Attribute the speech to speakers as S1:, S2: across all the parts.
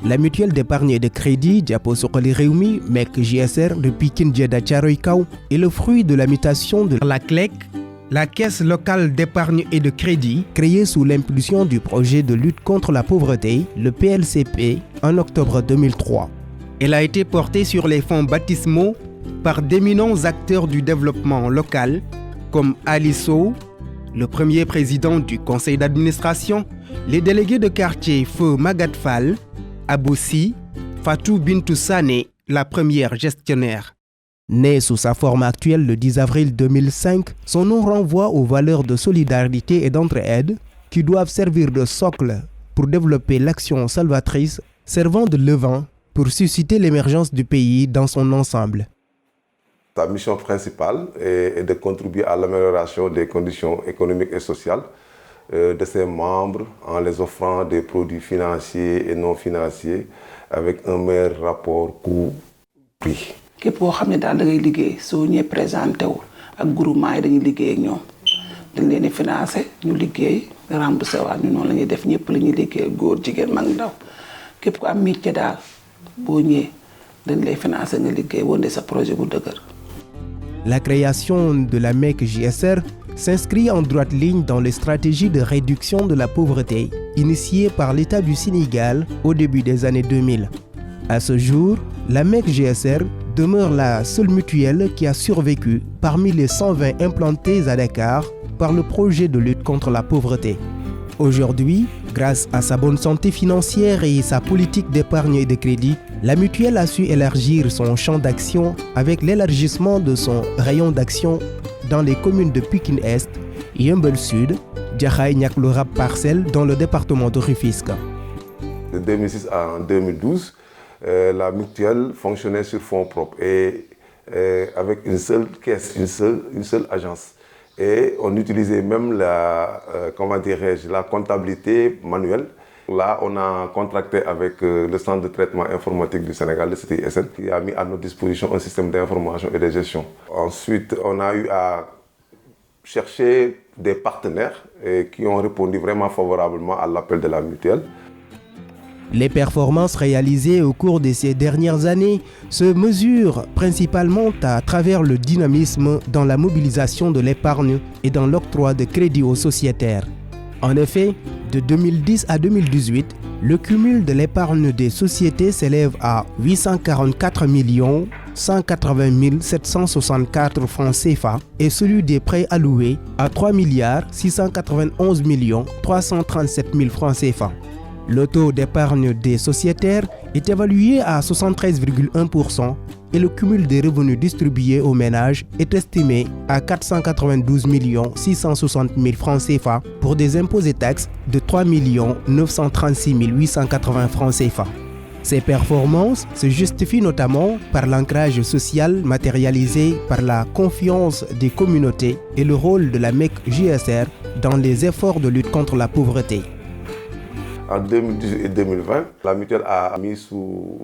S1: La mutuelle d'épargne et de crédit Jàppo Suqali Rewmi, MEC JSR de Pikine Djeddah Thiaroye Kaw est le fruit de la mutation de la CLEC, la Caisse locale d'épargne et de crédit, créée sous l'impulsion du projet de lutte contre la pauvreté, le PLCP, en octobre 2003. Elle a été portée sur les fonds baptismaux par d'éminents acteurs du développement local, comme Ali Sow, le premier président du conseil d'administration, les délégués de quartier Feu Magatte Fall, Aboussi, Fatou Bintou Sané, la première gestionnaire. Né sous sa forme actuelle le 10 avril 2005, son nom renvoie aux valeurs de solidarité et d'entraide qui doivent servir de socle pour développer l'action salvatrice servant de levain pour susciter l'émergence du pays dans son ensemble.
S2: Sa mission principale est de contribuer à l'amélioration des conditions économiques et sociales de ses membres en les offrant des produits financiers et non financiers avec un meilleur rapport coût-prix.
S3: képp koo xam ne daal da ngay liggéey soo ñëwee présenté wu ak groupement yi dañuy liggéey ak ñoom dañ leen di financé ñu liggéey remboursé waat ñu noonu la ñuy def ñëpp la ñuy liggéey góor jigéen mag ndaw képp ku am métier daal boo ñëwee dañ lay financé nga liggéey wonde sa projet bu dëgër.
S1: La création de la MEC JSR s'inscrit en droite ligne dans les stratégies de réduction de la pauvreté initiées par l'État du Sénégal au début des années 2000. À ce jour, la MEC JSR demeure la seule mutuelle qui a survécu parmi les 120 implantées à Dakar par le projet de lutte contre la pauvreté. Aujourd'hui, grâce à sa bonne santé financière et sa politique d'épargne et de crédit, la mutuelle a su élargir son champ d'action avec l'élargissement de son rayon d'action dans les communes de Pikine Est, Yeumbeul Sud, Jaxaay Ñakk Lorab Parcelles dans le département de Rufisque.
S2: De 2006 à 2012, la mutuelle fonctionnait sur fonds propres et avec une seule caisse, une seule agence. Et on utilisait même la comptabilité manuelle. Là, on a contracté avec le Centre de traitement informatique du Sénégal, le CTISN, qui a mis à notre disposition un système d'information et de gestion. Ensuite, on a eu à chercher des partenaires qui ont répondu vraiment favorablement à l'appel de la mutuelle.
S1: Les performances réalisées au cours de ces dernières années se mesurent principalement à travers le dynamisme dans la mobilisation de l'épargne et dans l'octroi de crédits aux sociétaires. En effet, de 2010 à 2018, le cumul de l'épargne des sociétés s'élève à 844 180 764 francs CFA et celui des prêts alloués à 3 691 337 000 francs CFA. Le taux d'épargne des sociétaires est évalué à 73,1% et le cumul des revenus distribués aux ménages est estimé à 492 660 000 francs CFA pour des impôts et taxes de 3 936 880 francs CFA. Ces performances se justifient notamment par l'ancrage social matérialisé par la confiance des communautés et le rôle de la MEC JSR dans les efforts de lutte contre la pauvreté.
S2: En 2018 et 2020, la mutuelle a mis sous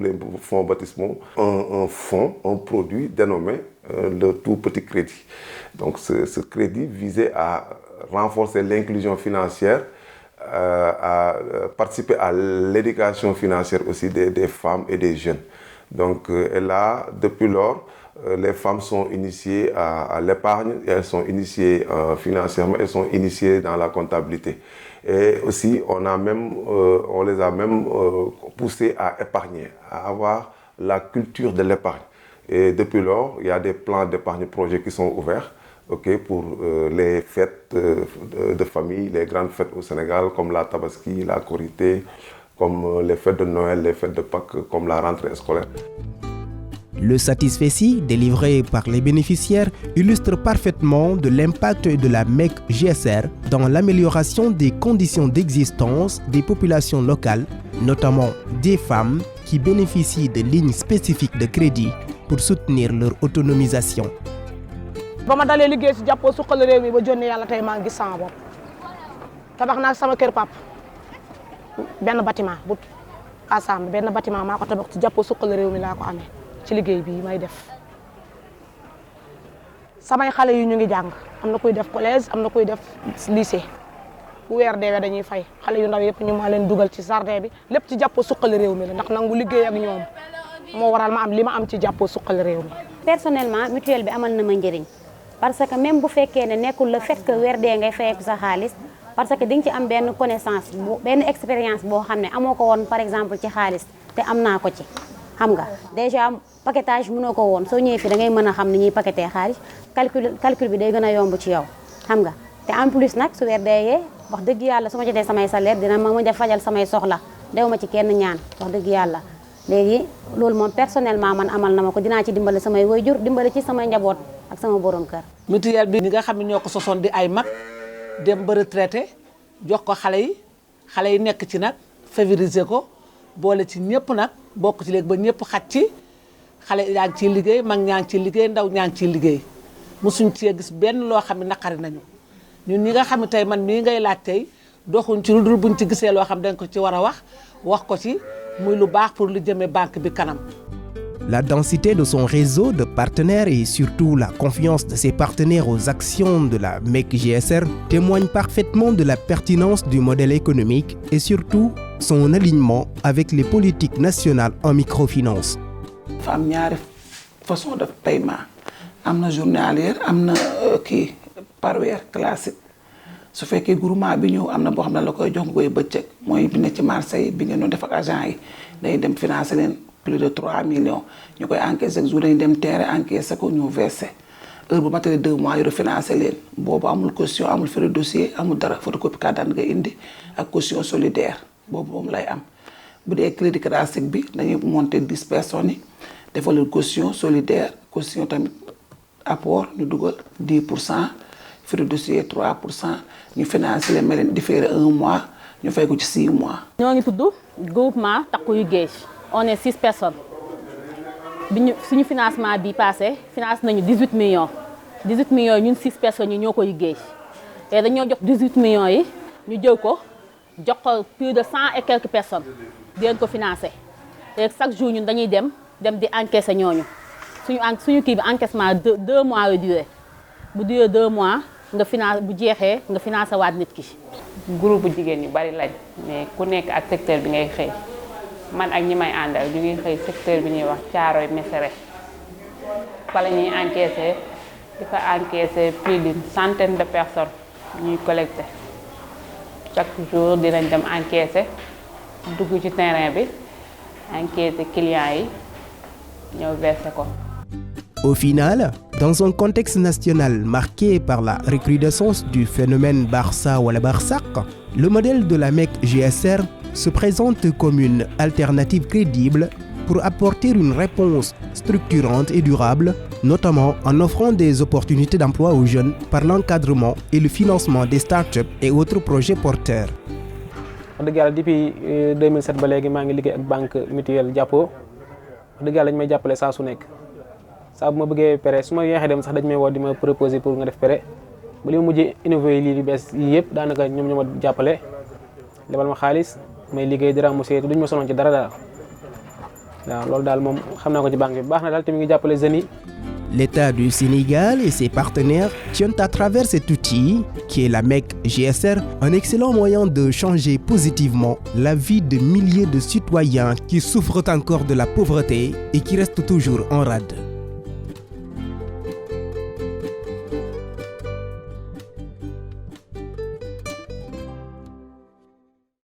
S2: les fonds baptismaux un produit dénommé le tout petit crédit. Donc ce crédit visait à renforcer l'inclusion financière, à participer à l'éducation financière aussi des femmes et des jeunes. Donc depuis lors, les femmes sont initiées à l'épargne, elles sont initiées financièrement, elles sont initiées dans la comptabilité. Et aussi, on les a même poussées à épargner, à avoir la culture de l'épargne. Et depuis lors, il y a des plans d'épargne projets qui sont ouverts pour les fêtes de famille, les grandes fêtes au Sénégal, comme la Tabaski, la Korité, comme les fêtes de Noël, les fêtes de Pâques, comme la rentrée scolaire.
S1: Le satisfecit délivré par les bénéficiaires illustre parfaitement de l'impact de la MEC JSR dans l'amélioration des conditions d'existence des populations locales, notamment des femmes qui bénéficient de lignes spécifiques de crédit pour soutenir leur autonomisation.
S4: ba ma dalee liggéey ci Jàppo Suqali Rewmi ba jonne yàlla tey maa ngi gis sama bopp tabax naa sama kër pap benn bâtiment bu ensemble benn bâtiment maa ko tabax ci Jàppo Suqali Rewmi laa ko amee ci liggéey bi may def samay xale yi ñu ngi jàng am na koy def collège am na koy def lycée bu weer deewee dañuy fay xale yu ndaw yëpp ñu ma leen dugal ci jardin bi lépp ci jàppoo suqali réew mi la ndax nangu liggéey ak ñoom moo waral ma am li ma am ci jàppoo suqali réew mi.
S5: personnellement mutuelle bi amal na ma njëriñ parce que même bu fekkee ne nekkul le fait que weer dee ngay fayeeku sa xaalis parce que di nga ci am benn connaissance benn expérience boo xam ne amoo ko woon par exemple ci xaalis te am naa ko ci xam nga déjà paquetage mënoo ko woon soo ñëwee fi da ngay mën a xam ni ñuy paqueté xaalis calcul bi day gën a yomb ci yow xam nga te en plus nag su weer deeyee wax dëgg yàlla su ma jotee samay salaire dina ma mën a fajal samay soxla dew ma ci kenn ñaan wax dëgg yàlla léegi loolu moom personnellement man amal na ma ko dinaa ci dimbale samay waajur dimbale ci samay njaboot ak sama borom kër.
S3: mutuelle bi ñi nga xam ne ñoo ko sosoon di ay mag dem ba retraité jox ko xale yi nekk ci nag favoriser ko boole ci ñëpp nag bokk ci léegi ba ñëpp xaj ci xale yaa ngi ciy liggéey mag ñaa ngi ciy liggéey ndaw ñaa ngi ciy liggéey mosuñ cee gis benn loo xam ne naqari nañu ñun ñi nga xam ne tey man mii ngay laaj tey doxuñ ci lu dul buñ ci gisee loo xam dañ ko ci war a wax ko ci muy lu baax pour lu jëmee banque bi kanam.
S1: La densité de son réseau de partenaires et surtout la confiance de ses partenaires aux actions de la MEC GSR témoignent parfaitement de la pertinence du modèle économique et surtout son alignement avec les politiques nationales en microfinance.
S3: dafa am ñaari façon de paiement am na journalier am na kii par weer classique su fekkee groupement bi ñëw am na boo xam ne la koy jox nga koy bëccëg mooy bi ne ci marché yi bi ngeen doon def ak agent yi day dem financer leen plus de 3 millions ñu koy encaissé chaque jour dañuy dem terrain encaissé ko ñu versé heure bu matee 2 mois yu refinancé leen boobu amul caution amul frais de dossier amul dara photocopie carte d'identité nga indi ak caution solidaire boobu moom lay am bu dee crédit classique bi dañuy monter 10 personnes yi defal leen caution solidaire caution tamit apport ñu dugal 10% frais de dossier 3% ñu financé leen leen différé 1 mois ñu fay ko ci 6 mois.
S6: ñoo ngi tudd groupement Takku yu Géej on est 6 personnes suñu financement bi passé finance nañu 18 millions yi ñun 6 personnes yi ñoo koy géej te dañoo jox 18 millions yi ñu jël ko jox ko plus de 100 et quelques personnes di leen ko financé te chaque jour ñun dañuy dem di encaisser ñooñu suñu kii bi encaissement 2 mois la durée bu durée 2 mois nga finance bu jeexee nga financé waat nit ki.
S7: groupe bu jigéen ñu bari lañ mais ku nekk ak secteur bi ngay xëy man ak ñi may àndal ñu ngi xëy secteur bi ñuy wax Caaroy Mesere fa la ñuy encaissé di fa encaissé plus d'une centaine de personnes ñuy collecté chaque jour dinañ dem encaissé dugg ci terrain bi encaissé clients yi ñëw versé ko.
S1: Au final, dans un contexte national marqué par la recrudescence du phénomène Barça ou la Barsac, le modèle de la MEC GSR se présente comme une alternative crédible pour apporter une réponse structurante et durable, notamment en offrant des opportunités d'emploi aux jeunes par l'encadrement et le financement des startups et autres projets porteurs.
S8: Depuis 2007 ba léegi maa ngi liggéey ak banque mutuelle Jàppoo wax dëgg yàlla dañu may jàppale saa su nekk saa bu ma bëggee prêt su ma yeexee dem sax dañu may woo di ma proposer pour nga def prêt ba li ma mujjee innové lii yu bees yii yëpp daanaka ñoom ñoo ma jàppale lebal ma xaalis may liggéey di rembourser te duñu ma sonoon ci dara daal waaw loolu daal moom xam naa ko ci banque bi baax na daal te mi ngi jàppale jeunes yi.
S1: L'État du Sénégal et ses partenaires tiennent à travers cet outil, qui est la MEC GSR, un excellent moyen de changer positivement la vie de milliers de citoyens qui souffrent encore de la pauvreté et qui restent toujours en rade.